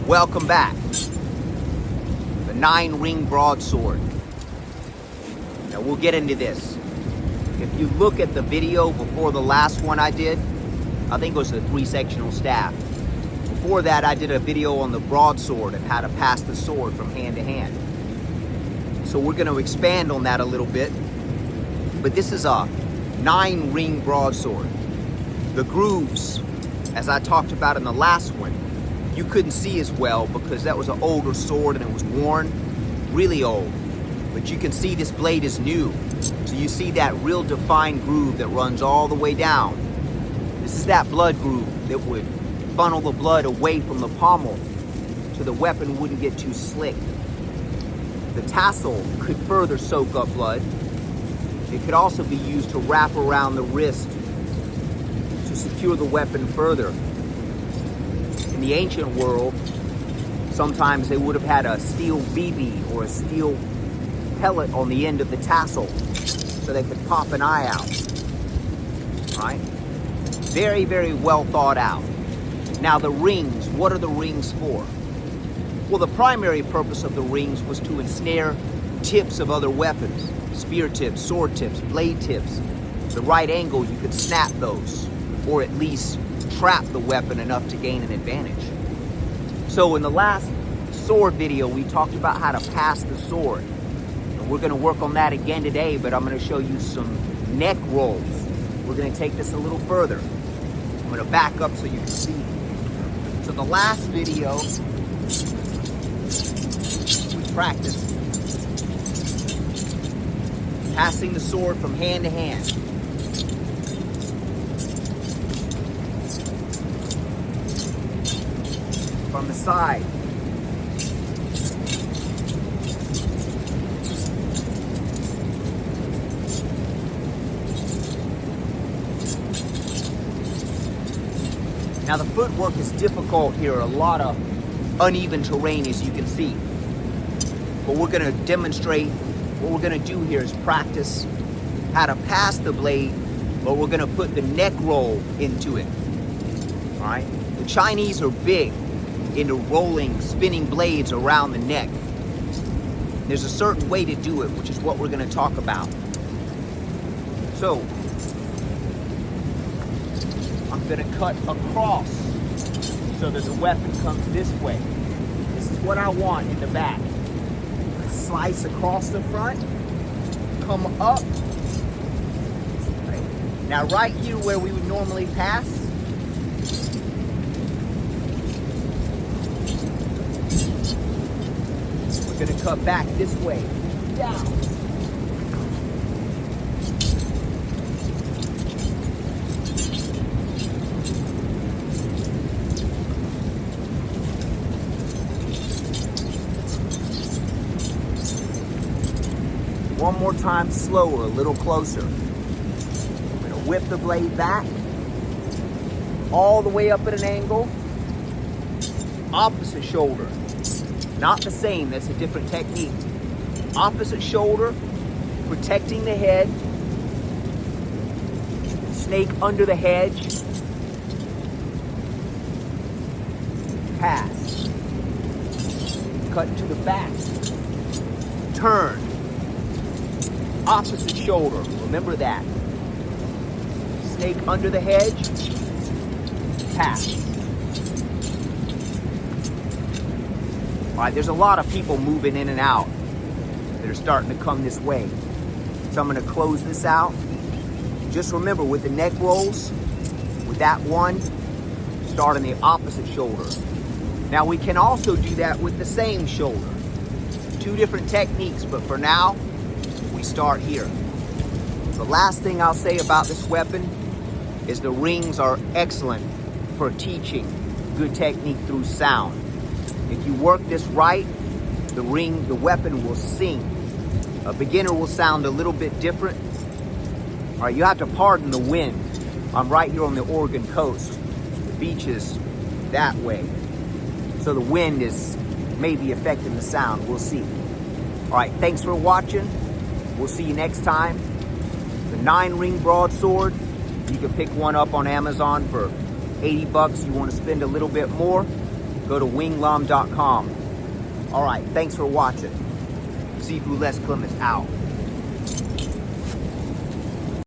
Welcome back. The 9-ring broadsword. Now we'll get into this. If you look at the video before the last one I did, I think it was the 3-sectional staff. Before that, I did a video on the broadsword and how to pass the sword from hand to hand. So we're going to expand on that a little bit. But this is a 9-ring broadsword. The grooves, as I talked about in the last one, you couldn't see as well because that was an older sword and it was worn, really old. But you can see this blade is new. So you see that real defined groove that runs all the way down. This is that blood groove that would funnel the blood away from the pommel so the weapon wouldn't get too slick. The tassel could further soak up blood. It could also be used to wrap around the wrist to secure the weapon further. In the ancient world, sometimes they would have had a steel BB or a steel pellet on the end of the tassel so they could pop an eye out. Right? Very, very well thought out. Now the rings, what are the rings for? Well, the primary purpose of the rings was to ensnare tips of other weapons. Spear tips, sword tips, blade tips. The right angle, you could snap those, or at least trap the weapon enough to gain an advantage. So in the last sword video, we talked about how to pass the sword. And we're going to work on that again today, but I'm going to show you some neck rolls. We're going to take this a little further. I'm going to back up so you can see. So the last video, we practiced passing the sword from hand to hand. From the side. Now the footwork is difficult here, a lot of uneven terrain as you can see. But we're going to demonstrate, what we're going to do here is practice how to pass the blade, but we're going to put the neck roll into it. All right? The Chinese are big into rolling, spinning blades around the neck. There's a certain way to do it, which is what we're going to talk about. So, I'm going to cut across so that the weapon comes this way. This is what I want in the back. Slice across the front, come up. Right. Now right here where we would normally pass, we're going to cut back this way, down. One more time slower, a little closer. I'm going to whip the blade back, all the way up at an angle. Opposite shoulder. Not the same, that's a different technique. Opposite shoulder, protecting the head. Snake under the hedge. Pass. Cut to the back. Turn. Opposite shoulder, remember that. Snake under the hedge, pass. All right, there's a lot of people moving in and out that are starting to come this way. So I'm gonna close this out. Just remember with the neck rolls, with that one, start on the opposite shoulder. Now we can also do that with the same shoulder. Two different techniques, but for now, we start here. The last thing I'll say about this weapon is the rings are excellent for teaching good technique through sound. If you work this right, the weapon will sing. A beginner will sound a little bit different. All right, you have to pardon the wind. I'm right here on the Oregon coast. The beach is that way. So the wind is maybe affecting the sound. We'll see. All right, thanks for watching. We'll see you next time. The 9-ring broadsword. You can pick one up on Amazon for $80. You want to spend a little bit more, Go to winglum.com. All right, thanks for watching. Seafood Les Clemens out.